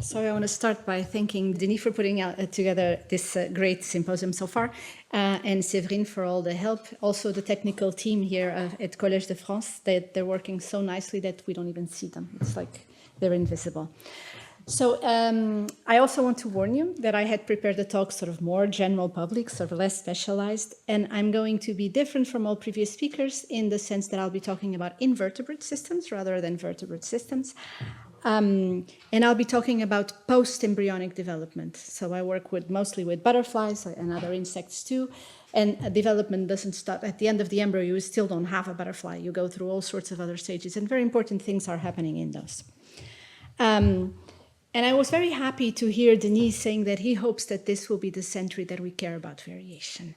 So I want to start by thanking Denis for putting together this great symposium so far, and Séverine for all the help. Also the technical team here at Collège de France, they're working so nicely that we don't even see them. It's like they're invisible. So I also want to warn you that I had prepared the talk sort of more general public, sort of less specialized, and I'm going to be different from all previous speakers in the sense that I'll be talking about invertebrate systems rather than vertebrate systems. And I'll be talking about post-embryonic development. So I work mostly with butterflies and other insects too. And development doesn't stop at the end of the embryo. You still don't have a butterfly. You go through all sorts of other stages, and very important things are happening in those. And I was very happy to hear Denis saying that he hopes that this will be the century that we care about variation.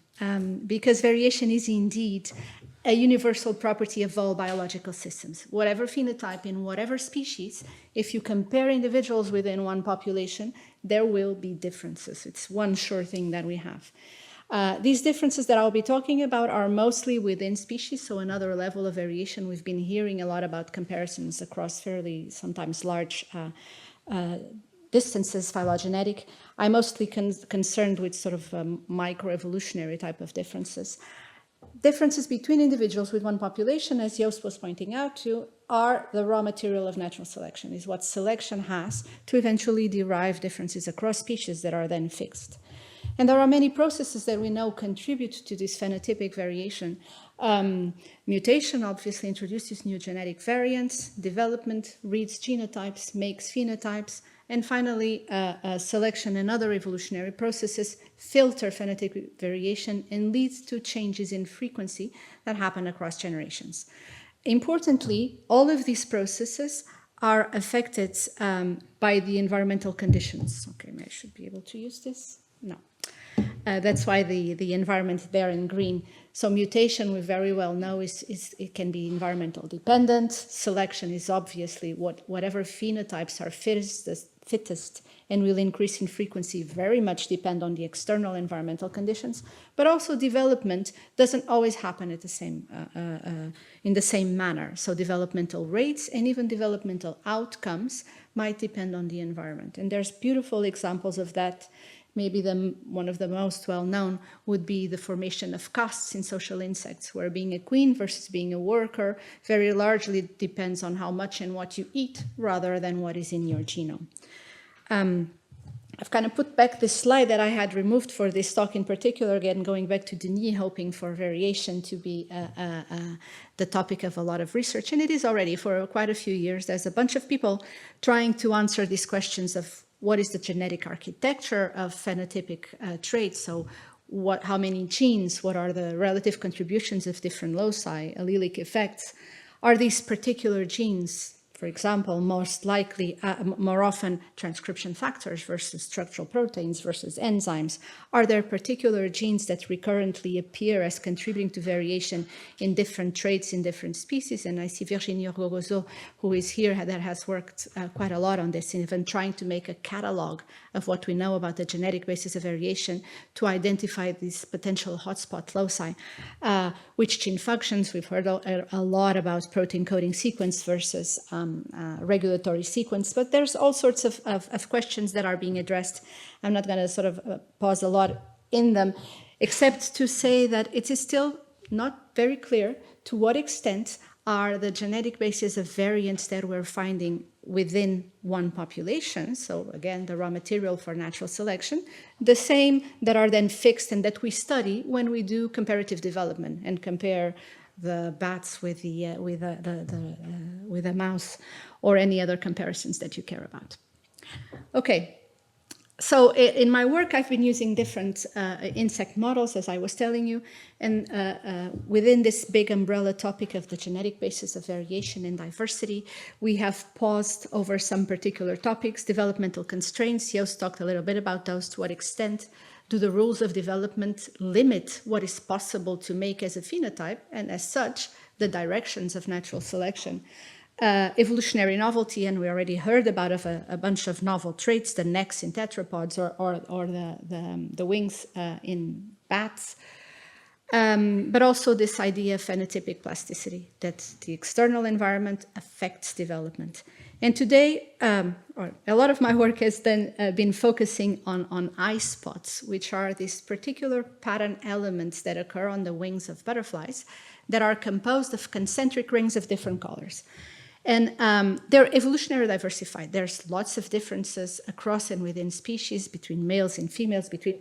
Because variation is indeed a universal property of all biological systems. Whatever phenotype in whatever species, if you compare individuals within one population, there will be differences. It's one sure thing that we have. These differences that I'll be talking about are mostly within species, so another level of variation. We've been hearing a lot about comparisons across fairly sometimes large distances, phylogenetic. I'm mostly concerned with sort of microevolutionary type of differences. Differences between individuals with one population, as Joost was pointing out to, are the raw material of natural selection, is what selection has to eventually derive differences across species that are then fixed. And there are many processes that we know contribute to this phenotypic variation. Mutation obviously introduces new genetic variants, development reads genotypes, makes phenotypes, and finally selection and other evolutionary processes filter phenotypic variation and leads to changes in frequency that happen across generations. Importantly, all of these processes are affected by the environmental conditions. Okay, I should be able to use this? No. That's why the environment there in green. So mutation, we very well know, it can be environmental dependent. Selection is obviously whatever phenotypes are fittest and will increase in frequency very much depend on the external environmental conditions. But also development doesn't always happen at the same in the same manner. So developmental rates and even developmental outcomes might depend on the environment. And there's beautiful examples of that. Maybe one of the most well-known would be the formation of castes in social insects, where being a queen versus being a worker very largely depends on how much and what you eat rather than what is in your genome. I've kind of put back this slide that I had removed for this talk in particular, again, going back to Denis, hoping for variation to be the topic of a lot of research. And it is already for quite a few years. There's a bunch of people trying to answer these questions of what is the genetic architecture of phenotypic traits? So how many genes? What are the relative contributions of different loci, allelic effects? Are these particular genes, for example, most likely, more often transcription factors versus structural proteins versus enzymes? Are there particular genes that recurrently appear as contributing to variation in different traits in different species? And I see Virginie Orgogozo, who is here, that has worked quite a lot on this, and even trying to make a catalog of what we know about the genetic basis of variation to identify these potential hotspot loci. Which gene functions? We've heard a lot about protein coding sequence versus regulatory sequence, but there's all sorts of questions that are being addressed. I'm not going to sort of pause a lot in them, except to say that it is still not very clear to what extent are the genetic bases of variants that we're finding within one population, so again, the raw material for natural selection, the same that are then fixed and that we study when we do comparative development and compare the bats with a mouse or any other comparisons that you care about. Okay. So in my work, I've been using different insect models, as I was telling you, and within this big umbrella topic of the genetic basis of variation and diversity, we have paused over some particular topics, developmental constraints. Joost talked a little bit about those. To what extent do the rules of development limit what is possible to make as a phenotype, and as such, the directions of natural selection? Evolutionary novelty, and we already heard about a bunch of novel traits, the necks in tetrapods or the wings in bats. But also this idea of phenotypic plasticity, that the external environment affects development. And today, a lot of my work has then been focusing on eye spots, which are these particular pattern elements that occur on the wings of butterflies that are composed of concentric rings of different colors. And they're evolutionarily diversified. There's lots of differences across and within species, between males and females, between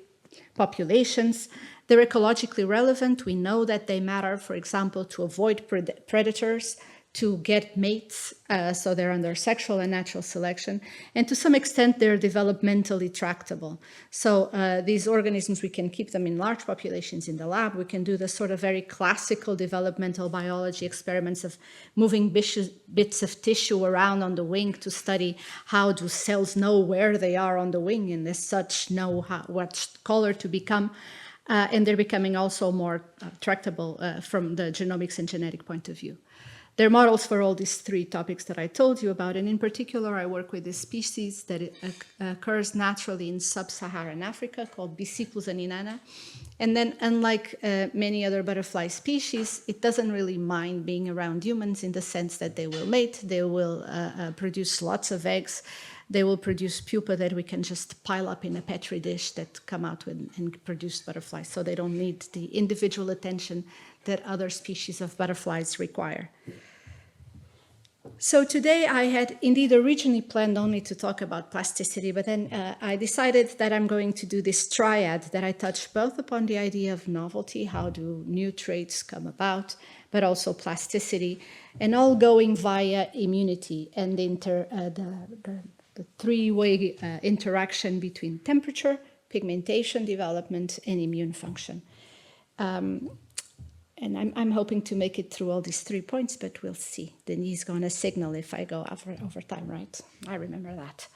populations. They're ecologically relevant. We know that they matter, for example, to avoid predators, to get mates, so they're under sexual and natural selection, and to some extent they're developmentally tractable. So these organisms, we can keep them in large populations in the lab. We can do the sort of very classical developmental biology experiments of moving bits of tissue around on the wing to study how do cells know where they are on the wing and as such know what color to become. And they're becoming also more tractable from the genomics and genetic point of view. They're models for all these three topics that I told you about, and in particular, I work with a species that occurs naturally in sub-Saharan Africa called Biciclus aninana. And then, unlike many other butterfly species, it doesn't really mind being around humans in the sense that they will mate, they will produce lots of eggs, they will produce pupa that we can just pile up in a petri dish that come out with and produce butterflies, so they don't need the individual attention that other species of butterflies require. So today I had indeed originally planned only to talk about plasticity, but then I decided that I'm going to do this triad that I touch both upon the idea of novelty, how do new traits come about, but also plasticity, and all going via immunity and the three-way interaction between temperature, pigmentation development, and immune function. And I'm hoping to make it through all these 3 points, but we'll see. Denis is going to signal if I go over time, right? I remember that.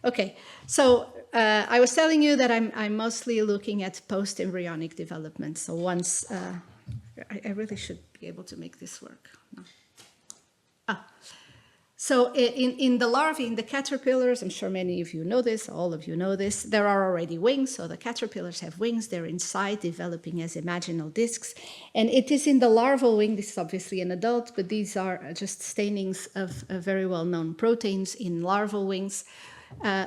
Okay, so I was telling you that I'm mostly looking at post-embryonic development. So once, I really should be able to make this work. No. So in the larvae, in the caterpillars, I'm sure many of you know this, all of you know this, there are already wings. So the caterpillars have wings, they're inside developing as imaginal discs. And it is in the larval wing, this is obviously an adult, but these are just stainings of very well-known proteins in larval wings.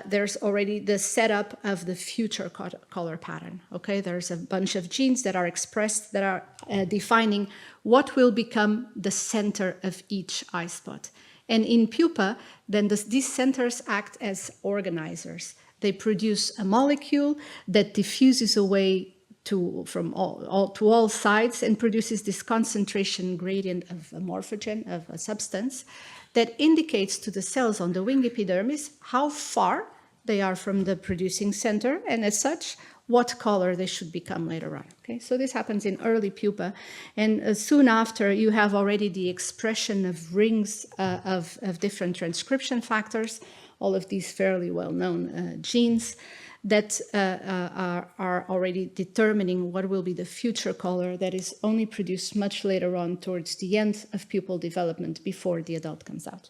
There's already the setup of the future color pattern, okay? There's a bunch of genes that are expressed that are defining what will become the center of each eye spot. And in pupa, then these centers act as organizers. They produce a molecule that diffuses away from all sides and produces this concentration gradient of a morphogen, of a substance, that indicates to the cells on the wing epidermis how far they are from the producing center, and as such, what color they should become later on. Okay, so this happens in early pupa, and soon after you have already the expression of rings of different transcription factors, all of these fairly well-known genes that are already determining what will be the future color that is only produced much later on towards the end of pupal development before the adult comes out.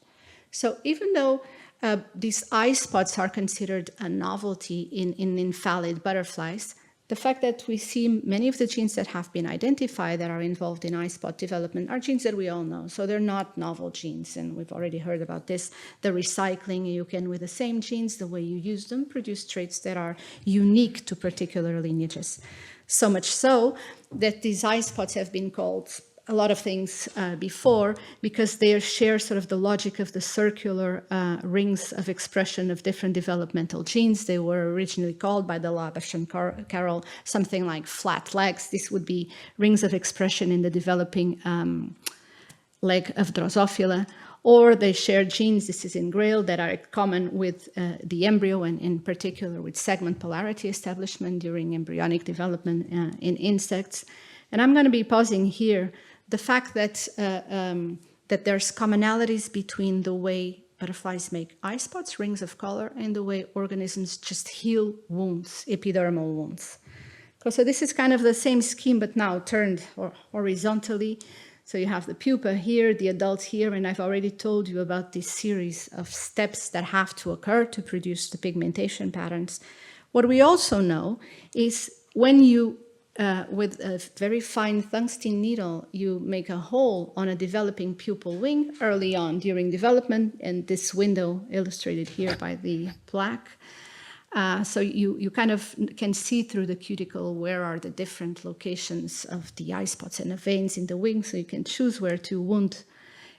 So even though these eye spots are considered a novelty in infallid butterflies, the fact that we see many of the genes that have been identified that are involved in eye spot development are genes that we all know. So they're not novel genes, and we've already heard about this. The recycling, you can, with the same genes, the way you use them, produce traits that are unique to particular lineages. So much so that these eye spots have been called a lot of things before, because they share sort of the logic of the circular rings of expression of different developmental genes. They were originally called by the Labash and Carroll something like flat legs. This would be rings of expression in the developing leg of Drosophila. Or they share genes, this is in Grail, that are common with the embryo, and in particular with segment polarity establishment during embryonic development in insects. And I'm going to be pausing here. The fact that that there's commonalities between the way butterflies make eye spots, rings of color, and the way organisms just heal wounds, epidermal wounds. So this is kind of the same scheme, but now turned horizontally. So you have the pupa here, the adult here, and I've already told you about this series of steps that have to occur to produce the pigmentation patterns. What we also know is when you with a very fine tungsten needle, you make a hole on a developing pupil wing early on during development, and this window illustrated here by the black. So you kind of can see through the cuticle where are the different locations of the eye spots and the veins in the wing, so you can choose where to wound.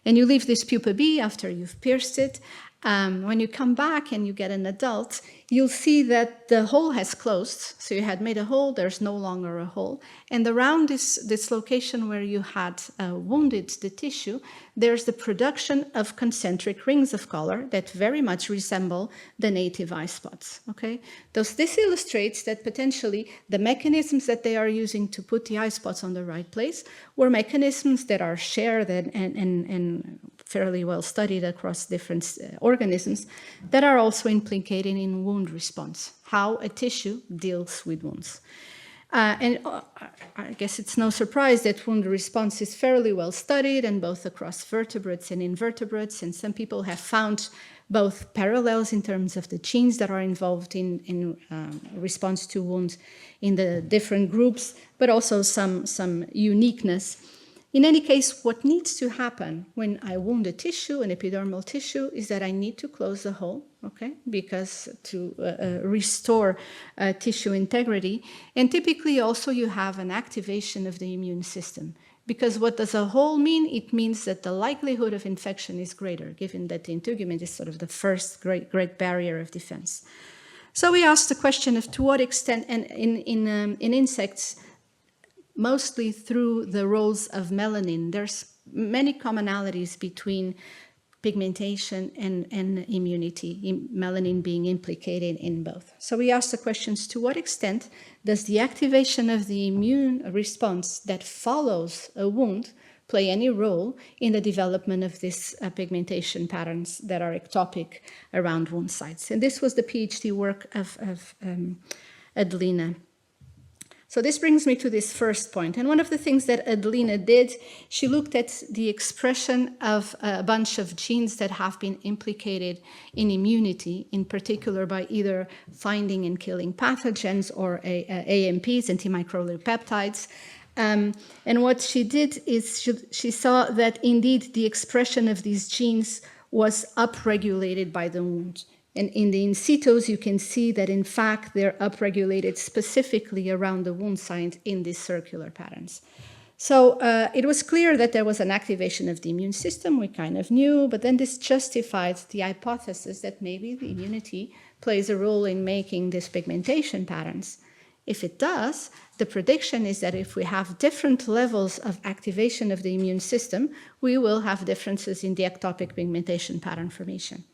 And you leave this pupa be after you've pierced it. When you come back and you get an adult, you'll see that the hole has closed. So you had made a hole, there's no longer a hole. And around this location where you had wounded the tissue, there's the production of concentric rings of color that very much resemble the native eye spots, okay? This illustrates that potentially the mechanisms that they are using to put the eye spots on the right place were mechanisms that are shared and fairly well studied across different organisms that are also implicated in wound response, how a tissue deals with wounds. I guess it's no surprise that wound response is fairly well studied, and both across vertebrates and invertebrates, and some people have found both parallels in terms of the genes that are involved in response to wounds in the different groups, but also some uniqueness. In any case, what needs to happen when I wound a tissue, an epidermal tissue, is that I need to close the hole, okay, because to restore tissue integrity. And typically also you have an activation of the immune system. Because what does a hole mean? It means that the likelihood of infection is greater, given that the integument is sort of the first great barrier of defense. So we asked the question of to what extent, and in insects, mostly through the roles of melanin. There's many commonalities between pigmentation and immunity, melanin being implicated in both. So we asked the questions, to what extent does the activation of the immune response that follows a wound play any role in the development of these pigmentation patterns that are ectopic around wound sites? And this was the PhD work of Adelina. So this brings me to this first point. And one of the things that Adelina did, she looked at the expression of a bunch of genes that have been implicated in immunity, in particular by either finding and killing pathogens or AMPs, antimicrobial peptides. And what she did is she saw that indeed the expression of these genes was upregulated by the wound. And in the in situs, you can see that, in fact, they're upregulated specifically around the wound site in these circular patterns. So it was clear that there was an activation of the immune system, we kind of knew, but then this justified the hypothesis that maybe the immunity plays a role in making these pigmentation patterns. If it does, the prediction is that if we have different levels of activation of the immune system, we will have differences in the ectopic pigmentation pattern formation.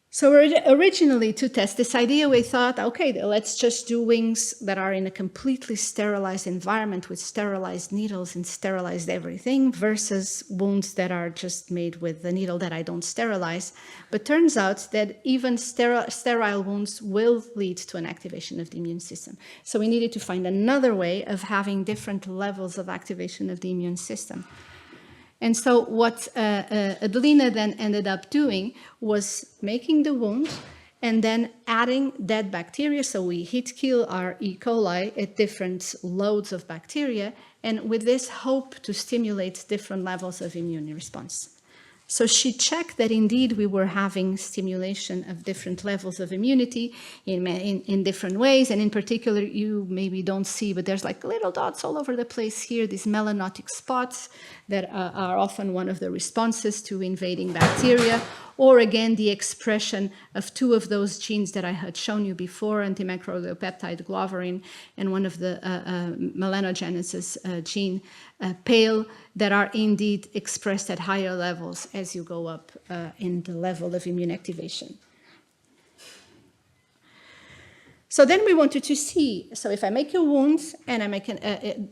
So originally, to test this idea, we thought, okay, let's just do wings that are in a completely sterilized environment with sterilized needles and sterilized everything versus wounds that are just made with the needle that I don't sterilize. But turns out that even sterile wounds will lead to an activation of the immune system. So we needed to find another way of having different levels of activation of the immune system. And so what Adelina then ended up doing was making the wound and then adding dead bacteria. So we heat kill our E. coli at different loads of bacteria, and with this hope to stimulate different levels of immune response. So she checked that indeed we were having stimulation of different levels of immunity in different ways. And in particular, you maybe don't see, but there's like little dots all over the place here, these melanotic spots that are often one of the responses to invading bacteria. Or again, the expression of two of those genes that I had shown you before, antimicrobial peptide gloverin and one of the melanogenesis gene, PALE, that are indeed expressed at higher levels as you go up in the level of immune activation. So then we wanted to see, so if I make a wound and I make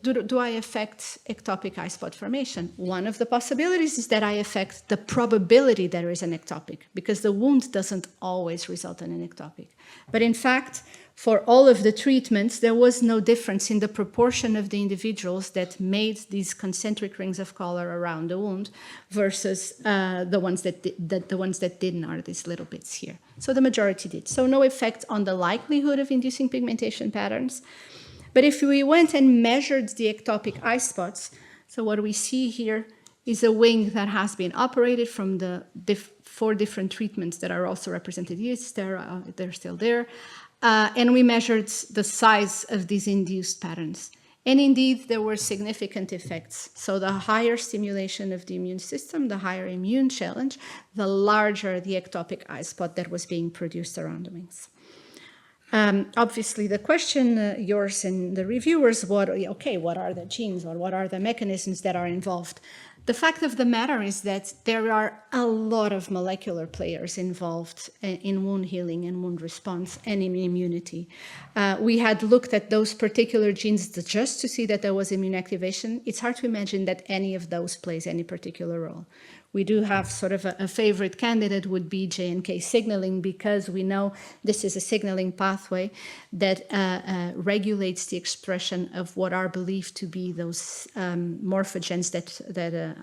do I affect ectopic eye spot formation? One of the possibilities is that I affect the probability there is an ectopic, because the wound doesn't always result in an ectopic. But in fact, for all of the treatments, there was no difference in the proportion of the individuals that made these concentric rings of color around the wound versus the ones that didn't, are these little bits here. So the majority did. So no effect on the likelihood of inducing pigmentation patterns. But if we went and measured the ectopic eye spots, so what we see here is a wing that has been operated from the 4 different treatments that are also represented here. They're still there. And we measured the size of these induced patterns. And indeed, there were significant effects. So the higher stimulation of the immune system, the higher immune challenge, the larger the ectopic eye spot that was being produced around the wings. Obviously, the question, yours and the reviewers, what are the genes or what are the mechanisms that are involved? The fact of the matter is that there are a lot of molecular players involved in wound healing and wound response and in immunity. We had looked at those particular genes just to see that there was immune activation. It's hard to imagine that any of those plays any particular role. We do have sort of a favorite candidate would be J&K signaling, because we know this is a signaling pathway that regulates the expression of what are believed to be those morphogens that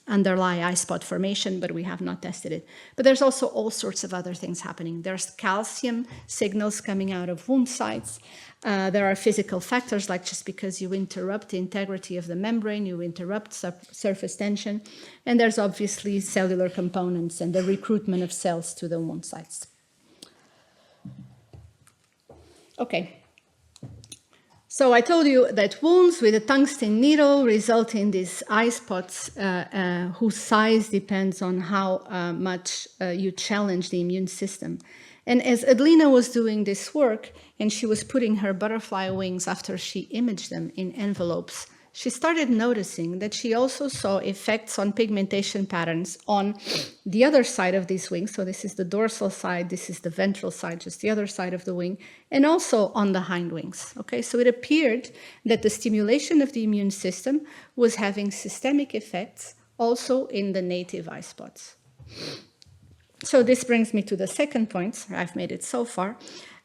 underlie eye spot formation, but we have not tested it. But there's also all sorts of other things happening. There's calcium signals coming out of wound sites. There are physical factors, like just because you interrupt the integrity of the membrane, you interrupt surface tension. And there's obviously cellular components and the recruitment of cells to the wound sites. Okay. So I told you that wounds with a tungsten needle result in these eye spots whose size depends on how much you challenge the immune system. And as Adelina was doing this work, and she was putting her butterfly wings after she imaged them in envelopes, she started noticing that she also saw effects on pigmentation patterns on the other side of these wings. So this is the dorsal side, this is the ventral side, just the other side of the wing, and also on the hind wings. Okay, so it appeared that the stimulation of the immune system was having systemic effects also in the native eye spots. So this brings me to the second point. I've made it so far.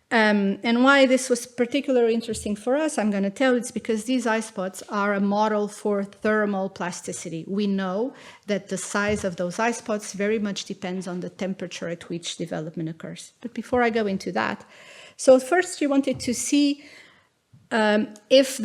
And why this was particularly interesting for us, I'm going to tell you, it's because these eye spots are a model for thermal plasticity. We know that the size of those eye spots very much depends on the temperature at which development occurs. But before I go into that, so first we wanted to see if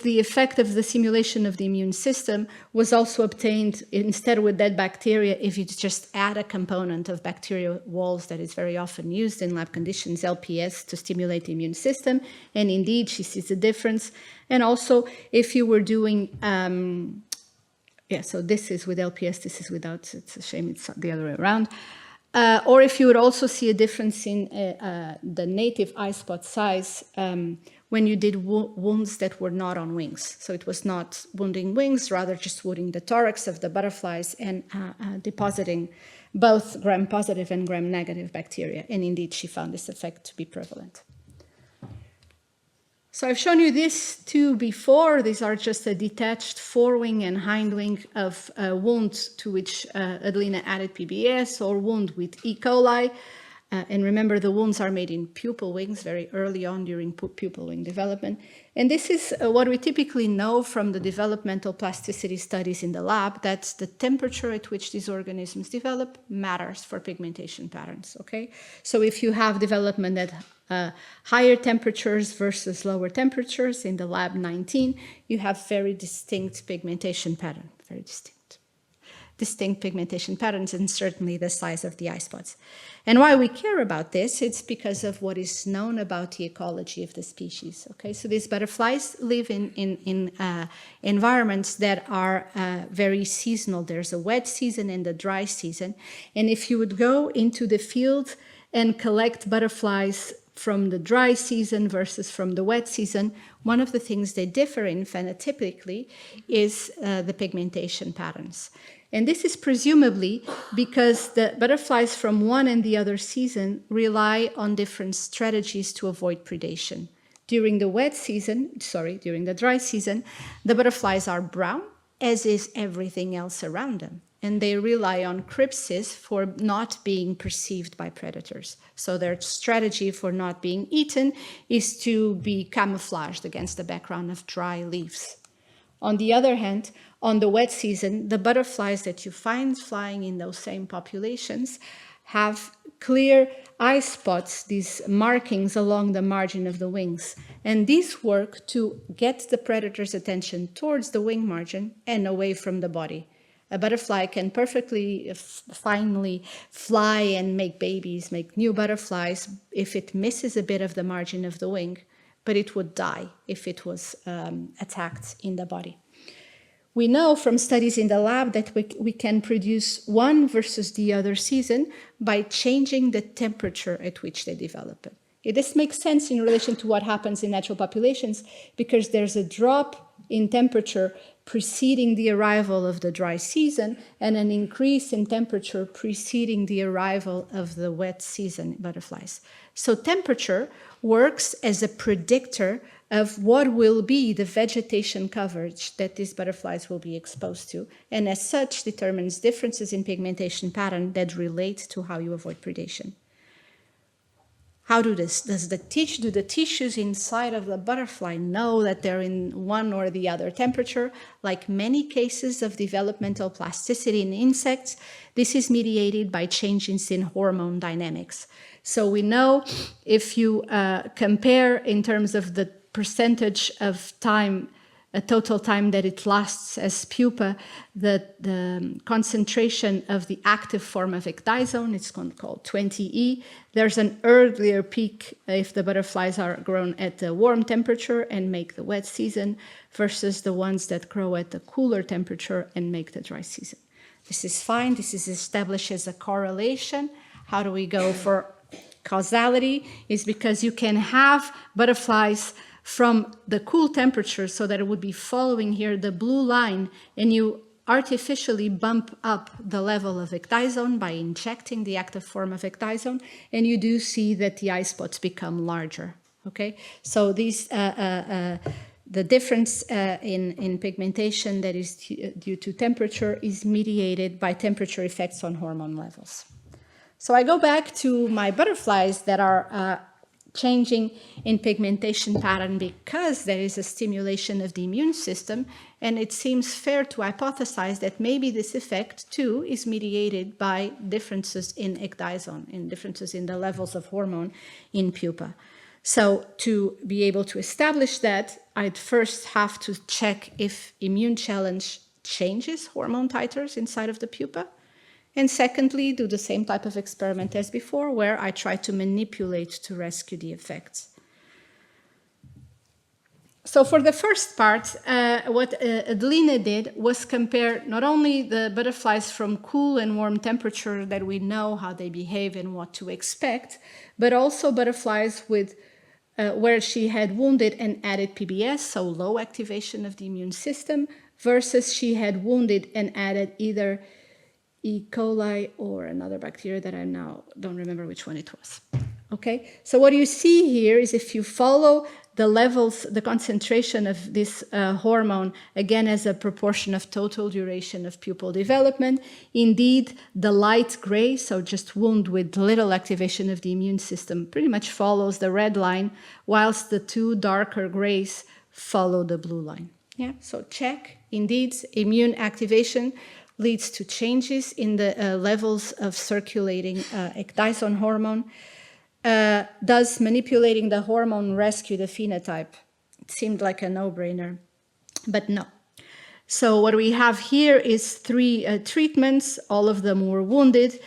the effect of the simulation of the immune system was also obtained instead with dead bacteria, if you just add a component of bacterial walls that is very often used in lab conditions, LPS, to stimulate the immune system. And indeed, she sees a difference. And also, if you were doing, so this is with LPS, this is without, it's a shame it's the other way around. Or if you would also see a difference in the native eye spot size when you did wounds that were not on wings. So it was not wounding wings, rather just wounding the thorax of the butterflies and depositing both gram-positive and gram-negative bacteria. And indeed, she found this effect to be prevalent. So I've shown you this too before. These are just a detached forewing and hindwing of a wound to which Adelina added PBS, or wound with E. coli. And remember, the wounds are made in pupil wings very early on during pupil wing development. And this is what we typically know from the developmental plasticity studies in the lab, that the temperature at which these organisms develop matters for pigmentation patterns, okay? So if you have development at higher temperatures versus lower temperatures in the lab 19, you have very distinct pigmentation pattern, very distinct pigmentation patterns, and certainly the size of the eye spots. And why we care about this, it's because of what is known about the ecology of the species. Okay, so these butterflies live in environments that are very seasonal. There's a wet season and a dry season. And if you would go into the field and collect butterflies from the dry season versus from the wet season, one of the things they differ in phenotypically is the pigmentation patterns. And this is presumably because the butterflies from one and the other season rely on different strategies to avoid predation. During the dry season, the butterflies are brown, as is everything else around them. And they rely on crypsis for not being perceived by predators. So their strategy for not being eaten is to be camouflaged against the background of dry leaves. On the other hand, on the wet season, the butterflies that you find flying in those same populations have clear eye spots, these markings along the margin of the wings. And these work to get the predator's attention towards the wing margin and away from the body. A butterfly can perfectly finely fly and make babies, make new butterflies, if it misses a bit of the margin of the wing, but it would die if it was attacked in the body. We know from studies in the lab that we can produce one versus the other season by changing the temperature at which they develop it. This makes sense in relation to what happens in natural populations, because there's a drop in temperature preceding the arrival of the dry season and an increase in temperature preceding the arrival of the wet season butterflies. So temperature works as a predictor of what will be the vegetation coverage that these butterflies will be exposed to, and as such determines differences in pigmentation pattern that relate to how you avoid predation. How do the tissues inside of the butterfly know that they're in one or the other temperature? Like many cases of developmental plasticity in insects, this is mediated by changes in hormone dynamics. So we know if you compare in terms of the percentage of time, a total time that it lasts as pupa, the concentration of the active form of ecdysone, it's called 20E. There's an earlier peak if the butterflies are grown at the warm temperature and make the wet season versus the ones that grow at the cooler temperature and make the dry season. This is fine. This is established as a correlation. How do we go for causality? Is because you can have butterflies from the cool temperature, so that it would be following here the blue line, and you artificially bump up the level of ecdysone by injecting the active form of ecdysone, and you do see that the eye spots become larger. Okay, so these the difference in pigmentation that is due to temperature is mediated by temperature effects on hormone levels. So I go back to my butterflies that are changing in pigmentation pattern because there is a stimulation of the immune system, and it seems fair to hypothesize that maybe this effect too is mediated by differences in ecdysone, in differences in the levels of hormone in pupa. So to be able to establish that, I'd first have to check if immune challenge changes hormone titers inside of the pupa. And secondly, do the same type of experiment as before, where I try to manipulate to rescue the effects. So for the first part, what Adelina did was compare not only the butterflies from cool and warm temperature that we know how they behave and what to expect, but also butterflies with where she had wounded and added PBS, so low activation of the immune system, versus she had wounded and added either E. coli or another bacteria that I now don't remember which one it was. Okay, so what you see here is if you follow the levels, the concentration of this hormone, again as a proportion of total duration of pupil development, indeed the light gray, so just wound with little activation of the immune system, pretty much follows the red line, whilst the two darker grays follow the blue line. Yeah, so check, indeed, immune activation leads to changes in the levels of circulating ecdysone hormone. Does manipulating the hormone rescue the phenotype? It seemed like a no-brainer, but no. So what we have here is three treatments. All of them were wounded.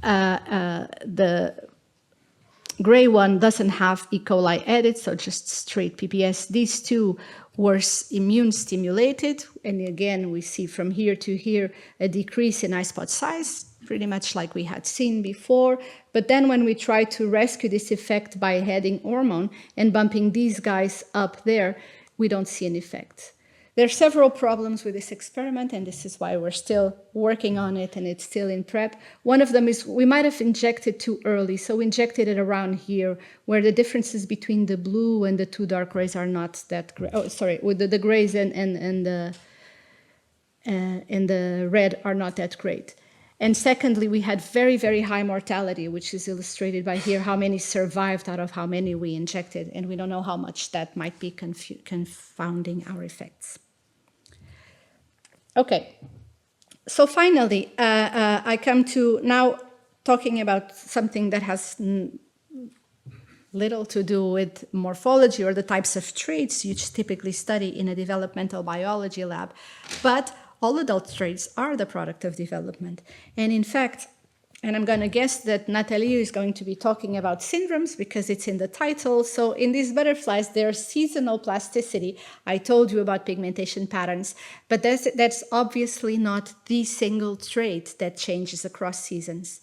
The gray one doesn't have E. coli added, so just straight PPS. These two were immune stimulated, and again we see from here to here a decrease in eye spot size, pretty much like we had seen before. But then when we try to rescue this effect by adding hormone and bumping these guys up there, we don't see an effect. There are several problems with this experiment, and this is why we're still working on it and it's still in prep. One of them is we might have injected too early, so we injected it around here where the differences between the blue and the two dark grays are not that great. Oh, sorry, with the grays and the red are not that great. And secondly, we had very, very high mortality, which is illustrated by here, how many survived out of how many we injected, and we don't know how much that might be confounding our effects. Okay, so finally, I come to now talking about something that has little to do with morphology or the types of traits you typically study in a developmental biology lab. But all adult traits are the product of development. And in fact, and I'm going to guess that Nathalie is going to be talking about syndromes because it's in the title. So in these butterflies, there's seasonal plasticity. I told you about pigmentation patterns, but that's obviously not the single trait that changes across seasons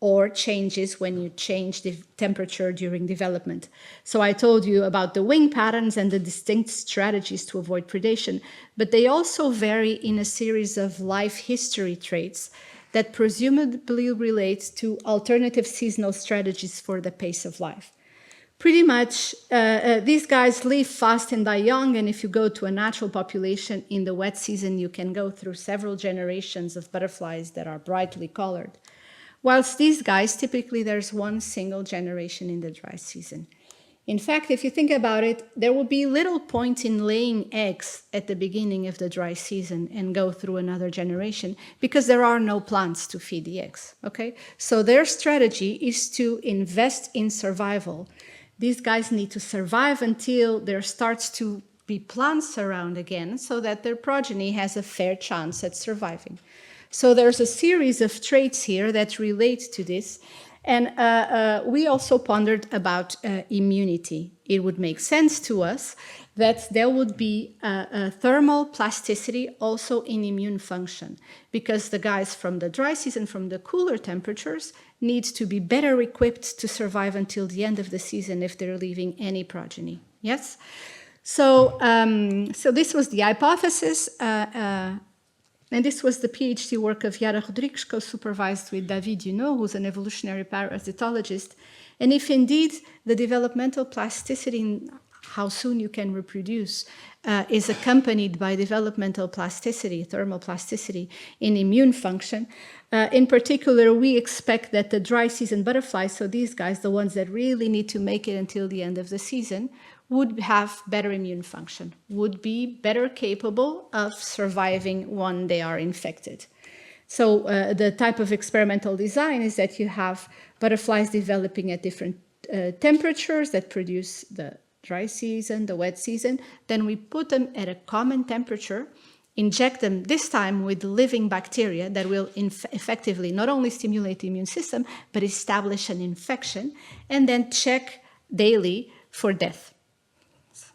or changes when you change the temperature during development. So I told you about the wing patterns and the distinct strategies to avoid predation, but they also vary in a series of life history traits that presumably relate to alternative seasonal strategies for the pace of life. Pretty much, these guys live fast and die young, and if you go to a natural population in the wet season, you can go through several generations of butterflies that are brightly colored. Whilst these guys, typically there's one single generation in the dry season. In fact, if you think about it, there will be little point in laying eggs at the beginning of the dry season and go through another generation because there are no plants to feed the eggs, okay? So their strategy is to invest in survival. These guys need to survive until there starts to be plants around again so that their progeny has a fair chance at surviving. So there's a series of traits here that relate to this. And we also pondered about immunity. It would make sense to us that there would be a thermal plasticity also in immune function, because the guys from the dry season, from the cooler temperatures, need to be better equipped to survive until the end of the season if they're leaving any progeny. Yes? So, so this was the hypothesis. And this was the PhD work of Yara Rodrigues, co-supervised with David Dunot, who's an evolutionary parasitologist. And if indeed the developmental plasticity in how soon you can reproduce is accompanied by developmental plasticity, thermal plasticity in immune function, in particular, we expect that the dry season butterflies, so these guys, the ones that really need to make it until the end of the season, would have better immune function, would be better capable of surviving when they are infected. So the type of experimental design is that you have butterflies developing at different temperatures that produce the dry season, the wet season. Then we put them at a common temperature, inject them this time with living bacteria that will effectively not only stimulate the immune system, but establish an infection, and then check daily for death.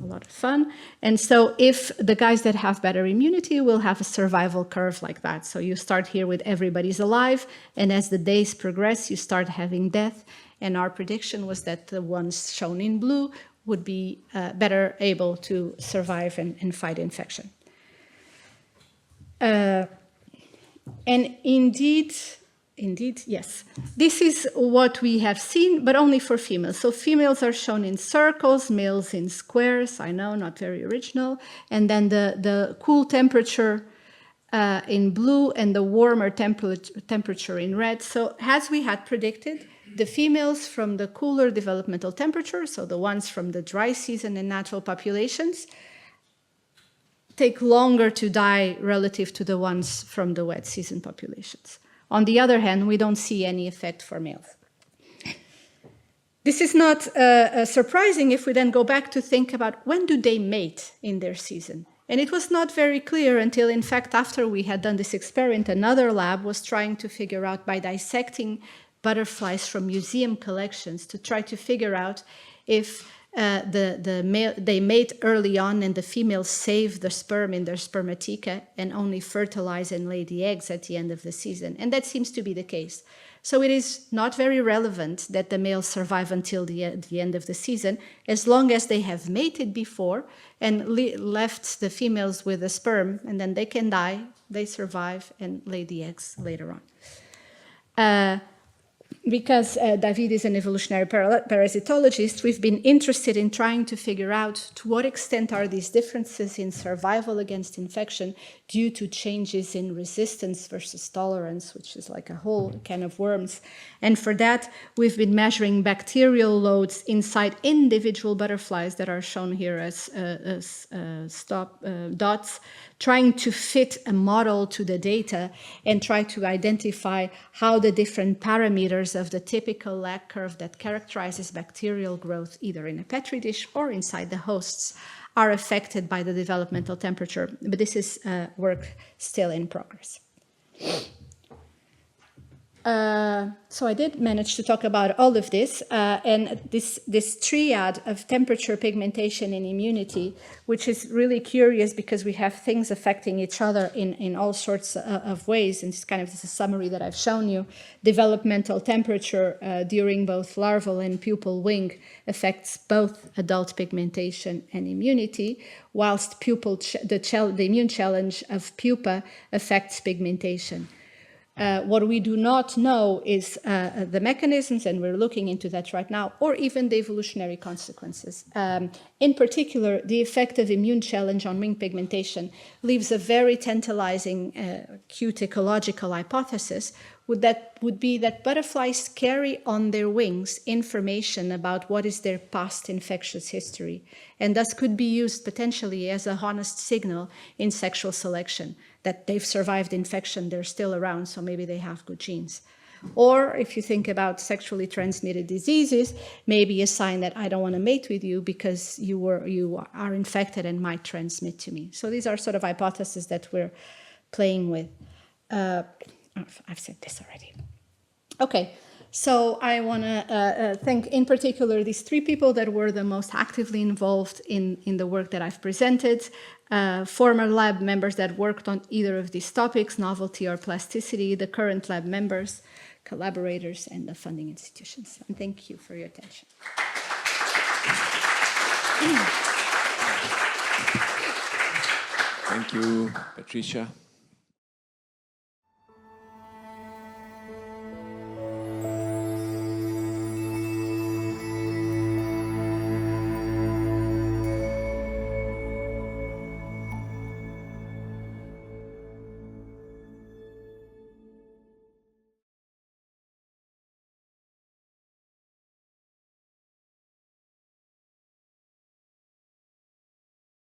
A lot of fun. And so if the guys that have better immunity will have a survival curve like that. So you start here with everybody's alive, and as the days progress, you start having death. And our prediction was that the ones shown in blue would be better able to survive and fight infection. And indeed, yes. This is what we have seen, but only for females. So females are shown in circles, males in squares. I know, not very original. And then the cool temperature in blue and the warmer temperature in red. So as we had predicted, the females from the cooler developmental temperature, so the ones from the dry season and natural populations, take longer to die relative to the ones from the wet season populations. On the other hand, we don't see any effect for males. This is not surprising if we then go back to think about when do they mate in their season. And it was not very clear until, in fact, after we had done this experiment, another lab was trying to figure out by dissecting butterflies from museum collections to try to figure out if they mate early on and the females save the sperm in their spermatheca and only fertilize and lay the eggs at the end of the season. And that seems to be the case. So it is not very relevant that the males survive until the end of the season, as long as they have mated before and left the females with the sperm, and then they can die, they survive and lay the eggs later on. because David is an evolutionary parasitologist, we've been interested in trying to figure out to what extent are these differences in survival against infection due to changes in resistance versus tolerance, which is like a whole can of worms. And for that, we've been measuring bacterial loads inside individual butterflies that are shown here as dots, trying to fit a model to the data and try to identify how the different parameters of the typical lag curve that characterizes bacterial growth either in a petri dish or inside the hosts are affected by the developmental temperature. But this is work still in progress. So I did manage to talk about all of this, and this triad of temperature, pigmentation, and immunity, which is really curious because we have things affecting each other in all sorts of ways, and it's kind of this summary that I've shown you. Developmental temperature during both larval and pupal wing affects both adult pigmentation and immunity, whilst the immune challenge of pupa affects pigmentation. What we do not know is the mechanisms, and we're looking into that right now, or even the evolutionary consequences. In particular, the effect of immune challenge on wing pigmentation leaves a very tantalizing, cute ecological hypothesis, would be that butterflies carry on their wings information about what is their past infectious history, and thus could be used potentially as a honest signal in sexual selection, that they've survived infection, they're still around, so maybe they have good genes. Or if you think about sexually transmitted diseases, maybe a sign that I don't want to mate with you because you are infected and might transmit to me. So these are sort of hypotheses that we're playing with. I've said this already. Okay, so I want to thank in particular these three people that were the most actively involved in the work that I've presented. Former lab members that worked on either of these topics, novelty or plasticity, the current lab members, collaborators, and the funding institutions. And thank you for your attention. Thank you, Patrícia.